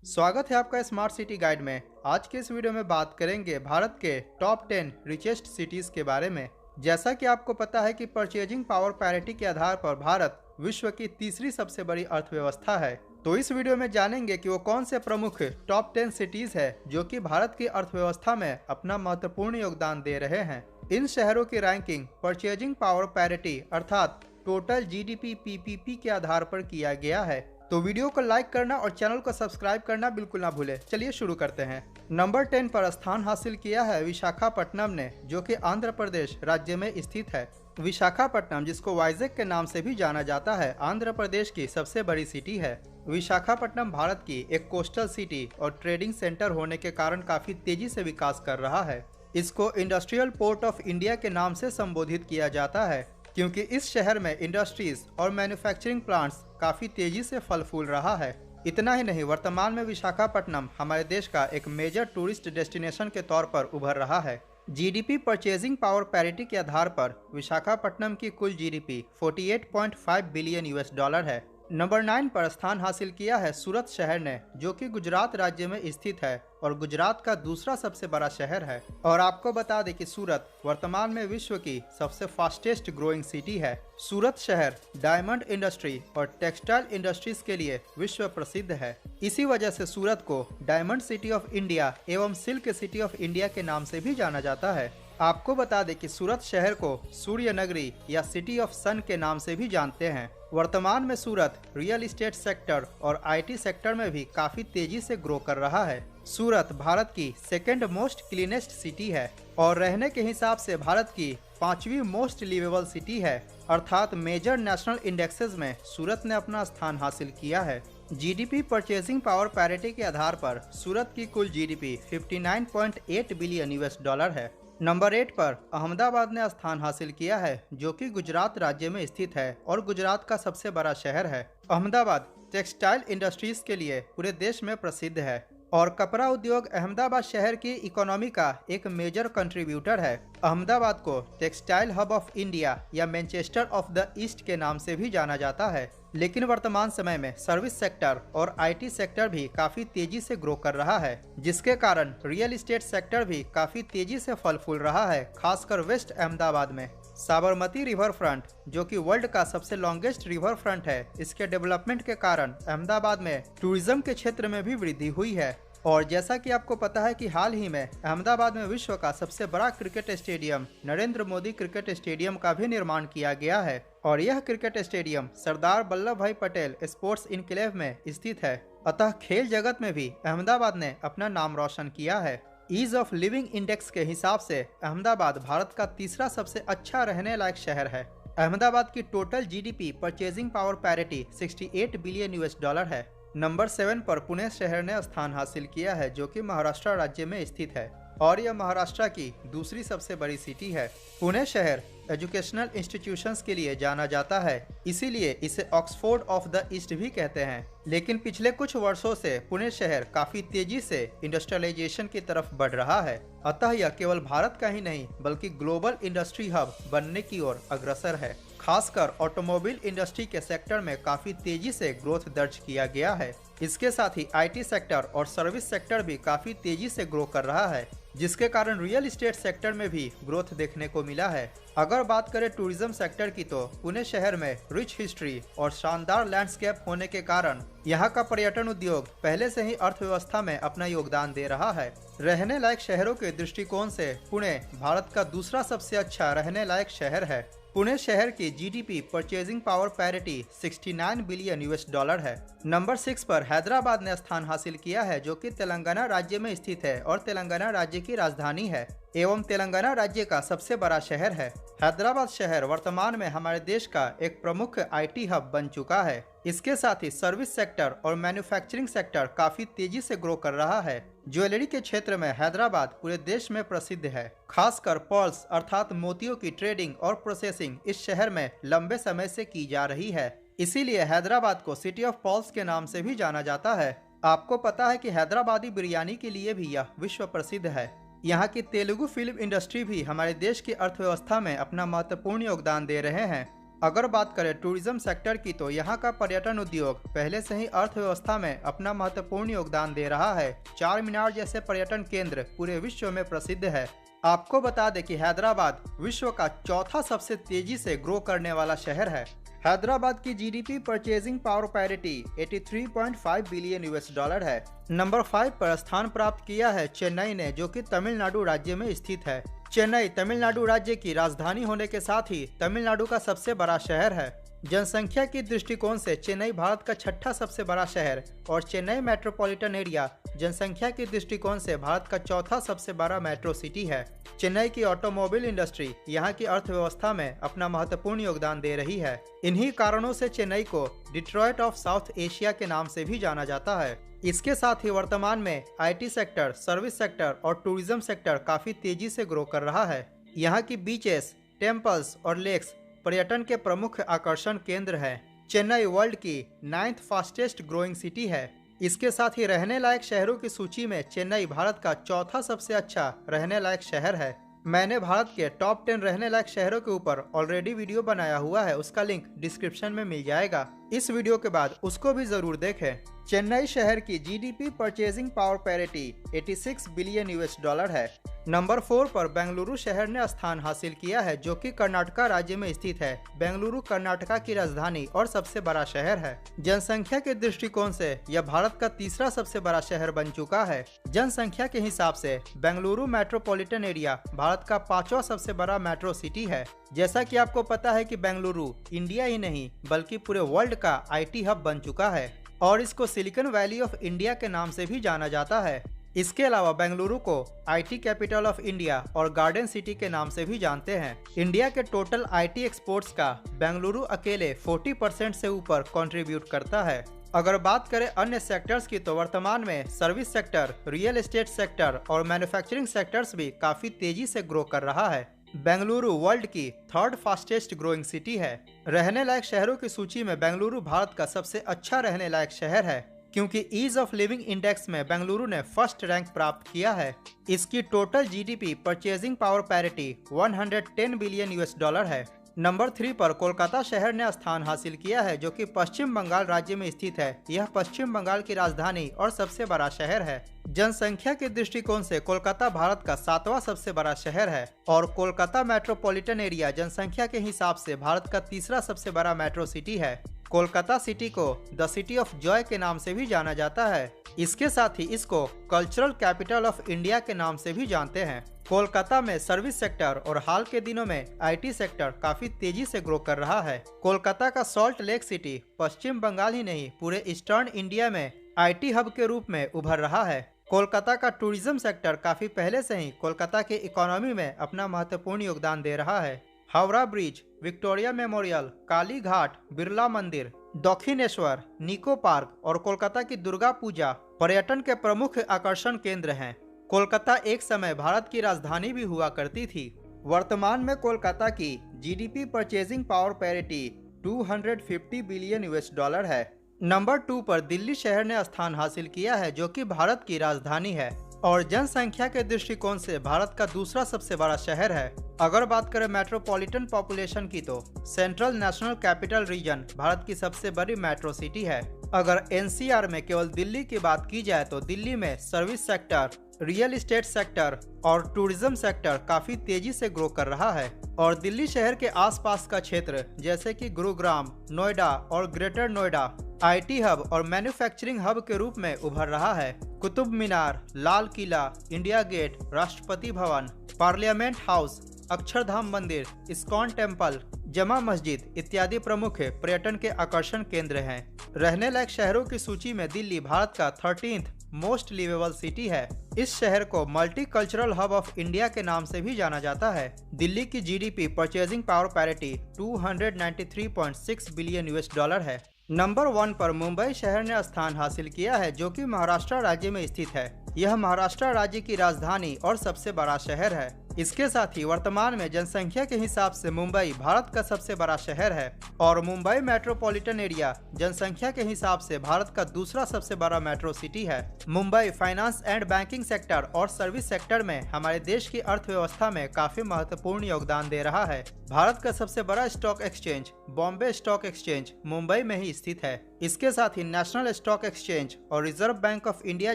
स्वागत है आपका स्मार्ट सिटी गाइड में। आज के इस वीडियो में बात करेंगे भारत के टॉप 10 रिचेस्ट सिटीज के बारे में। जैसा कि आपको पता है कि परचेजिंग पावर पैरिटी के आधार पर भारत विश्व की तीसरी सबसे बड़ी अर्थव्यवस्था है। तो इस वीडियो में जानेंगे कि वो कौन से प्रमुख टॉप 10 सिटीज है जो कि भारत की अर्थव्यवस्था में अपना महत्वपूर्ण योगदान दे रहे हैं। इन शहरों की रैंकिंग परचेजिंग पावर पैरिटी अर्थात टोटल जीडीपी पीपीपी के आधार पर किया गया है। तो वीडियो को लाइक करना और चैनल को सब्सक्राइब करना बिल्कुल ना भूलें। चलिए शुरू करते हैं। नंबर 10 पर स्थान हासिल किया है विशाखापट्टनम ने, जो कि आंध्र प्रदेश राज्य में स्थित है। विशाखापट्टनम, जिसको वाइजैक के नाम से भी जाना जाता है, आंध्र प्रदेश की सबसे बड़ी सिटी है। विशाखापट्टनम भारत की एक कोस्टल सिटी और ट्रेडिंग सेंटर होने के कारण काफी तेजी से विकास कर रहा है। इसको इंडस्ट्रियल पोर्ट ऑफ इंडिया के नाम से संबोधित किया जाता है, क्योंकि इस शहर में इंडस्ट्रीज और मैन्युफैक्चरिंग प्लांट्स काफी तेजी से फल फूल रहा है। इतना ही नहीं, वर्तमान में विशाखापट्टनम हमारे देश का एक मेजर टूरिस्ट डेस्टिनेशन के तौर पर उभर रहा है। जीडीपी परचेजिंग पावर पैरिटी के आधार पर विशाखापट्टनम की कुल जीडीपी 48.5 बिलियन यूएस डॉलर है। नंबर 9 पर स्थान हासिल किया है सूरत शहर ने, जो कि गुजरात राज्य में स्थित है और गुजरात का दूसरा सबसे बड़ा शहर है। और आपको बता दें कि सूरत वर्तमान में विश्व की सबसे फास्टेस्ट ग्रोइंग सिटी है। सूरत शहर डायमंड इंडस्ट्री और टेक्सटाइल इंडस्ट्रीज के लिए विश्व प्रसिद्ध है। इसी वजह से सूरत को डायमंड सिटी ऑफ इंडिया एवं सिल्क सिटी ऑफ इंडिया के नाम से भी जाना जाता है। आपको बता दें कि सूरत शहर को सूर्य नगरी या सिटी ऑफ सन के नाम से भी जानते हैं। वर्तमान में सूरत रियल एस्टेट सेक्टर और आईटी सेक्टर में भी काफी तेजी से ग्रो कर रहा है। सूरत भारत की सेकेंड मोस्ट क्लीनेस्ट सिटी है और रहने के हिसाब से भारत की 5वीं मोस्ट लिवेबल सिटी है, अर्थात मेजर नेशनल इंडेक्सेस में सूरत ने अपना स्थान हासिल किया है। जीडीपी परचेजिंग पावर पैरिटी के आधार पर सूरत की कुल जीडीपी 59.8 बिलियन यूएस डॉलर है। नंबर 8 पर अहमदाबाद ने स्थान हासिल किया है, जो कि गुजरात राज्य में स्थित है और गुजरात का सबसे बड़ा शहर है। अहमदाबाद टेक्सटाइल इंडस्ट्रीज के लिए पूरे देश में प्रसिद्ध है और कपड़ा उद्योग अहमदाबाद शहर की इकोनॉमी का एक मेजर कंट्रीब्यूटर है। अहमदाबाद को टेक्सटाइल हब ऑफ इंडिया या मैनचेस्टर ऑफ द ईस्ट के नाम से भी जाना जाता है। लेकिन वर्तमान समय में सर्विस सेक्टर और आईटी सेक्टर भी काफी तेजी से ग्रो कर रहा है, जिसके कारण रियल एस्टेट सेक्टर भी काफी तेजी से फल फूल रहा है, खासकर वेस्ट अहमदाबाद में। साबरमती रिवर फ्रंट, जो कि वर्ल्ड का सबसे लॉन्गेस्ट रिवर फ्रंट है, इसके डेवलपमेंट के कारण अहमदाबाद में टूरिज्म के क्षेत्र में भी वृद्धि हुई है। और जैसा कि आपको पता है कि हाल ही में अहमदाबाद में विश्व का सबसे बड़ा cricket stadium Narendra Modi cricket stadium का भी निर्माण किया गया है और यह क्रिकेट स्टेडियम सरदार वल्लभ भाई पटेल स्पोर्ट्स इनक्लेव में स्थित है। अतः खेल जगत में भी अहमदाबाद ने अपना नाम रोशन किया है। ईज ऑफ लिविंग इंडेक्स के हिसाब से अहमदाबाद भारत का तीसरा सबसे अच्छा रहने लायक शहर है। अहमदाबाद की total GDP purchasing power parity 68 billion US dollar है। नंबर 7 पर पुणे शहर ने स्थान हासिल किया है, जो कि महाराष्ट्र राज्य में स्थित है और यह महाराष्ट्र की दूसरी सबसे बड़ी सिटी है। पुणे शहर एजुकेशनल इंस्टीट्यूशंस के लिए जाना जाता है, इसीलिए इसे ऑक्सफोर्ड ऑफ द ईस्ट भी कहते हैं। लेकिन पिछले कुछ वर्षों से पुणे शहर काफी तेजी से इंडस्ट्रियलाइजेशन की तरफ बढ़ रहा है, अतः यह केवल भारत का ही नहीं बल्कि ग्लोबल इंडस्ट्री हब बनने की ओर अग्रसर है। खासकर ऑटोमोबाइल इंडस्ट्री के सेक्टर में काफी तेजी से ग्रोथ दर्ज किया गया है। इसके साथ ही आईटी सेक्टर और सर्विस सेक्टर भी काफी तेजी से ग्रो कर रहा है, जिसके कारण रियल एस्टेट सेक्टर में भी ग्रोथ देखने को मिला है। अगर बात करें टूरिज्म सेक्टर की, तो पुणे शहर में रिच हिस्ट्री और शानदार लैंडस्केप होने के कारण यहाँ का पर्यटन उद्योग पहले से ही अर्थव्यवस्था में अपना योगदान दे रहा है। रहने लायक शहरों के दृष्टिकोण से पुणे भारत का दूसरा सबसे अच्छा रहने लायक शहर है। पुणे शहर की GDP purchasing power parity 69 billion US dollar है। नंबर 6 पर हैदराबाद ने स्थान हासिल किया है, जो कि तेलंगाना राज्य में स्थित है और तेलंगाना राज्य की राजधानी है एवं तेलंगाना राज्य का सबसे बड़ा शहर है। हैदराबाद शहर वर्तमान में हमारे देश का एक प्रमुख आईटी हब बन चुका है। इसके साथ ही सर्विस सेक्टर और मैन्युफैक्चरिंग सेक्टर काफी तेजी से ग्रो कर रहा है। ज्वेलरी के क्षेत्र में हैदराबाद पूरे देश में प्रसिद्ध है। खासकर पर्ल्स अर्थात मोतियों की ट्रेडिंग और प्रोसेसिंग इस शहर में लंबे समय से की जा रही है, इसीलिए हैदराबाद को सिटी ऑफ पर्ल्स के नाम से भी जाना जाता है। आपको पता है कि हैदराबादी बिरयानी के लिए भी यह विश्व प्रसिद्ध है। यहाँ की तेलुगु फिल्म इंडस्ट्री भी हमारे देश की अर्थव्यवस्था में अपना महत्वपूर्ण योगदान दे रहे हैं। अगर बात करें टूरिज्म सेक्टर की तो यहाँ का पर्यटन उद्योग पहले से ही अर्थव्यवस्था में अपना महत्वपूर्ण योगदान दे रहा है। चार मीनार जैसे पर्यटन केंद्र पूरे विश्व में प्रसिद्ध है। आपको बता दें कि हैदराबाद विश्व का चौथा सबसे तेजी से ग्रो करने वाला शहर है। हैदराबाद की GDP purchasing power parity 83.5 billion US dollar है। नंबर 5 पर स्थान प्राप्त किया है चेन्नई ने, जो कि तमिलनाडु राज्य में स्थित है। चेन्नई तमिलनाडु राज्य की राजधानी होने के साथ ही तमिलनाडु का सबसे बड़ा शहर है। जनसंख्या की दृष्टिकोण से चेन्नई भारत का छठा सबसे बड़ा शहर और चेन्नई मेट्रोपॉलिटन एरिया जनसंख्या की दृष्टिकोण से भारत का चौथा सबसे बड़ा मेट्रो सिटी है। चेन्नई की ऑटोमोबाइल इंडस्ट्री यहाँ की अर्थव्यवस्था में अपना महत्वपूर्ण योगदान दे रही है। इन्हीं कारणों से चेन्नई को डिट्रॉइट ऑफ साउथ एशिया के नाम से भी जाना जाता है। इसके साथ ही वर्तमान में आईटी सेक्टर, सर्विस सेक्टर और टूरिज्म सेक्टर काफी तेजी से ग्रो कर रहा है। यहाँ की बीचेस, टेम्पल्स और लेक्स पर्यटन के प्रमुख आकर्षण केंद्र हैं। चेन्नई वर्ल्ड की 9th फास्टेस्ट ग्रोइंग सिटी है। इसके साथ ही रहने लायक शहरों की सूची में चेन्नई भारत का चौथा सबसे अच्छा रहने लायक शहर है। मैंने भारत के टॉप 10 रहने लायक शहरों के ऊपर ऑलरेडी वीडियो बनाया हुआ है, उसका लिंक डिस्क्रिप्शन में मिल जाएगा। इस वीडियो के बाद उसको भी जरूर देखें। चेन्नई शहर की GDP purchasing power parity 86 billion US dollar है। नंबर 4 पर बेंगलुरु शहर ने स्थान हासिल किया है, जो कि कर्नाटका राज्य में स्थित है। बेंगलुरु कर्नाटका की राजधानी और सबसे बड़ा शहर है। जनसंख्या के दृष्टिकोण से यह भारत का तीसरा सबसे बड़ा शहर बन चुका है। जनसंख्या के हिसाब से बेंगलुरु मेट्रोपॉलिटन एरिया भारत का 5वां सबसे बड़ा मेट्रो सिटी है। जैसा कि आपको पता है कि बेंगलुरु इंडिया ही नहीं बल्कि पूरे वर्ल्ड का आईटी हब बन चुका है और इसको सिलिकॉन वैली ऑफ इंडिया के नाम से भी जाना जाता है। इसके अलावा बेंगलुरु को आईटी कैपिटल ऑफ इंडिया और गार्डन सिटी के नाम से भी जानते हैं। इंडिया के टोटल आईटी एक्सपोर्ट्स का बेंगलुरु अकेले 40% से ऊपर कंट्रीब्यूट करता है। अगर बात करें अन्य सेक्टर्स की तो वर्तमान में service sector, real estate sector और मैन्युफैक्चरिंग सेक्टर्स भी काफी तेजी से ग्रो कर रहा है। बेंगलुरु वर्ल्ड की 3rd फास्टेस्ट ग्रोइंग सिटी है। रहने लायक शहरों की सूची में बेंगलुरु भारत का सबसे अच्छा रहने लायक शहर है, क्योंकि ईज ऑफ लिविंग इंडेक्स में बेंगलुरु ने फर्स्ट रैंक प्राप्त किया है। इसकी total GDP purchasing power parity 110 billion US dollar है। नंबर 3 पर कोलकाता शहर ने स्थान हासिल किया है, जो कि पश्चिम बंगाल राज्य में स्थित है। यह पश्चिम बंगाल की राजधानी और सबसे बड़ा शहर है। जनसंख्या के दृष्टिकोण से कोलकाता भारत का 7वां सबसे बड़ा शहर है और कोलकाता मेट्रोपॉलिटन एरिया जनसंख्या के हिसाब से भारत का तीसरा सबसे बड़ा मेट्रो सिटी है। कोलकाता सिटी को द सिटी ऑफ जॉय के नाम से भी जाना जाता है। इसके साथ ही इसको कल्चरल कैपिटल ऑफ इंडिया के नाम से भी जानते हैं। कोलकाता में सर्विस सेक्टर और हाल के दिनों में आईटी सेक्टर काफी तेजी से ग्रो कर रहा है। कोलकाता का सॉल्ट लेक सिटी पश्चिम बंगाल ही नहीं पूरे ईस्टर्न इंडिया में आईटी हब के रूप में उभर रहा है। कोलकाता का टूरिज्म सेक्टर काफी पहले से ही कोलकाता के इकोनॉमी में अपना महत्वपूर्ण योगदान दे रहा है। Howrah bridge, Victoria memorial, Kali Ghat, Birla मंदिर, दक्षिणेश्वर, निको पार्क और कोलकाता की दुर्गा पूजा पर्यटन के प्रमुख आकर्षण केंद्र हैं। कोलकाता एक समय भारत की राजधानी भी हुआ करती थी। वर्तमान में कोलकाता की GDP purchasing power parity 250 billion US dollar है। नंबर 2 पर दिल्ली शहर ने स्थान हासिल किया है, जो कि भारत की राजधानी है और जनसंख्या के दृष्टिकोण से भारत का दूसरा सबसे बड़ा शहर है। अगर बात करें मेट्रोपॉलिटन पॉपुलेशन की तो central national capital region Bharat की सबसे बड़ी मेट्रो सिटी है। अगर एनसीआर में केवल दिल्ली की बात की जाए तो दिल्ली में service sector, real estate sector और टूरिज्म सेक्टर काफी तेजी से ग्रो कर रहा है और दिल्ली शहर के आसपास का क्षेत्र जैसे कि गुरुग्राम, नोएडा और ग्रेटर नोएडा आईटी हब और मैन्युफैक्चरिंग हब के रूप में उभर रहा है। Qutub Minar, Lal Qila, India gate, Rashtrapati Bhavan, parliament house, Akshardham मंदिर, इस्कॉन टेम्पल, जमा मस्जिद इत्यादि प्रमुख पर्यटन के आकर्षण केंद्र हैं। रहने लायक शहरों की सूची में दिल्ली भारत का 13th मोस्ट लिवेबल सिटी है। इस शहर को multi cultural hub of India के नाम से भी जाना जाता है। दिल्ली की GDP purchasing power parity 293.6 billion US dollar है। नंबर 1 पर मुंबई शहर ने स्थान हासिल किया है, जो कि महाराष्ट्र राज्य में स्थित है। यह महाराष्ट्र राज्य की राजधानी और सबसे बड़ा शहर है। इसके साथ ही वर्तमान में जनसंख्या के हिसाब से मुंबई भारत का सबसे बड़ा शहर है और मुंबई मेट्रोपॉलिटन एरिया जनसंख्या के हिसाब से भारत का दूसरा सबसे बड़ा मेट्रो सिटी है। Mumbai finance and banking sector और सर्विस सेक्टर में हमारे देश की अर्थव्यवस्था में काफी महत्वपूर्ण योगदान दे रहा है। भारत का सबसे बड़ा stock exchange Bombay stock exchange Mumbai में ही स्थित है। इसके साथ ही नेशनल स्टॉक एक्सचेंज और रिजर्व बैंक ऑफ इंडिया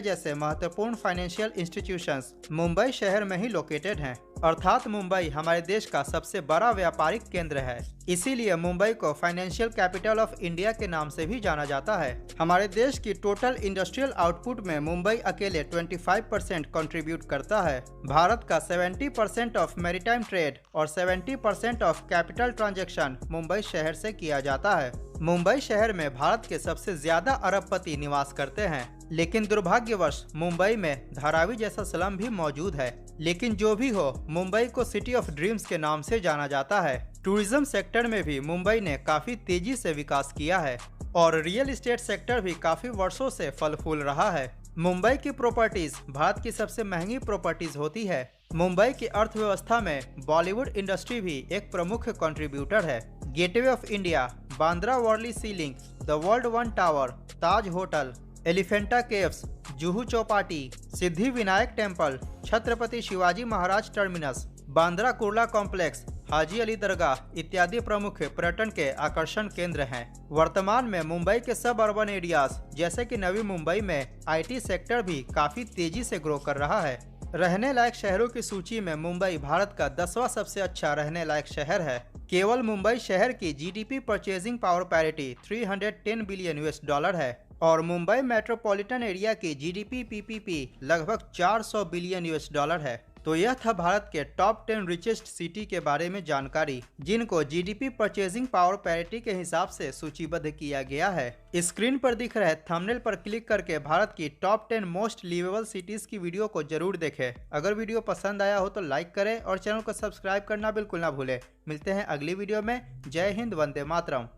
जैसे महत्वपूर्ण फाइनेंशियल इंस्टीट्यूशंस मुंबई शहर में ही लोकेटेड हैं। अर्थात मुंबई हमारे देश का सबसे बड़ा व्यापारिक केंद्र है। इसीलिए मुंबई को फाइनेंशियल कैपिटल ऑफ इंडिया के नाम से भी जाना जाता है। हमारे देश की टोटल इंडस्ट्रियल आउटपुट में मुंबई अकेले 25% कंट्रीब्यूट करता है। भारत का 70% ऑफ मैरीटाइम ट्रेड और 70% ऑफ कैपिटल ट्रांजैक्शन मुंबई शहर से किया जाता है। मुंबई शहर में भारत के सबसे ज्यादा अरबपति निवास करते हैं, लेकिन दुर्भाग्यवश मुंबई में धारावी जैसा स्लम भी मौजूद है। लेकिन जो भी हो, मुंबई को सिटी ऑफ ड्रीम्स के नाम से जाना जाता है। टूरिज्म सेक्टर में भी मुंबई ने काफी तेजी से विकास किया है और रियल एस्टेट सेक्टर भी काफी वर्षों से फल फूल रहा है। मुंबई की प्रॉपर्टीज भारत की सबसे महंगी प्रॉपर्टीज होती है। मुंबई की अर्थव्यवस्था में बॉलीवुड इंडस्ट्री भी एक प्रमुख कंट्रीब्यूटर है। Gateway of India, Bandra Worli sea link, the world one tower, Taj hotel, Elephanta caves, Juhu Chowpatty, Siddhi Vinayak temple, Chhatrapati Shivaji Maharaj terminus, Bandra Kurla complex, Haji Ali Dargah इत्यादि प्रमुख पर्यटन के आकर्षण केंद्र हैं। वर्तमान में मुंबई के सब अर्बन एरियाज जैसे कि नवी मुंबई में आईटी सेक्टर भी काफी तेजी से ग्रो कर रहा है। रहने लायक शहरों की सूची में मुंबई भारत का 10वां सबसे अच्छा रहने लायक शहर है। केवल मुंबई शहर की GDP purchasing power parity 310 billion US$ है और मुंबई मेट्रोपॉलिटन एरिया की जीडीपी पीपीपी लगभग 400 बिलियन US$ है। तो यह था भारत के टॉप 10 रिचेस्ट सिटी के बारे में जानकारी, जिनको जीडीपी परचेजिंग पावर पैरिटी के हिसाब से सूचीबद्ध किया गया है। स्क्रीन पर दिख रहे थंबनेल पर क्लिक करके भारत की टॉप 10 मोस्ट लिवेबल सिटीज की वीडियो को जरूर देखें। अगर वीडियो पसंद आया हो तो लाइक करें और चैनल को सब्सक्राइब करना बिल्कुल ना भूलें। मिलते हैं अगली वीडियो में। जय हिंद, वंदे मातरम।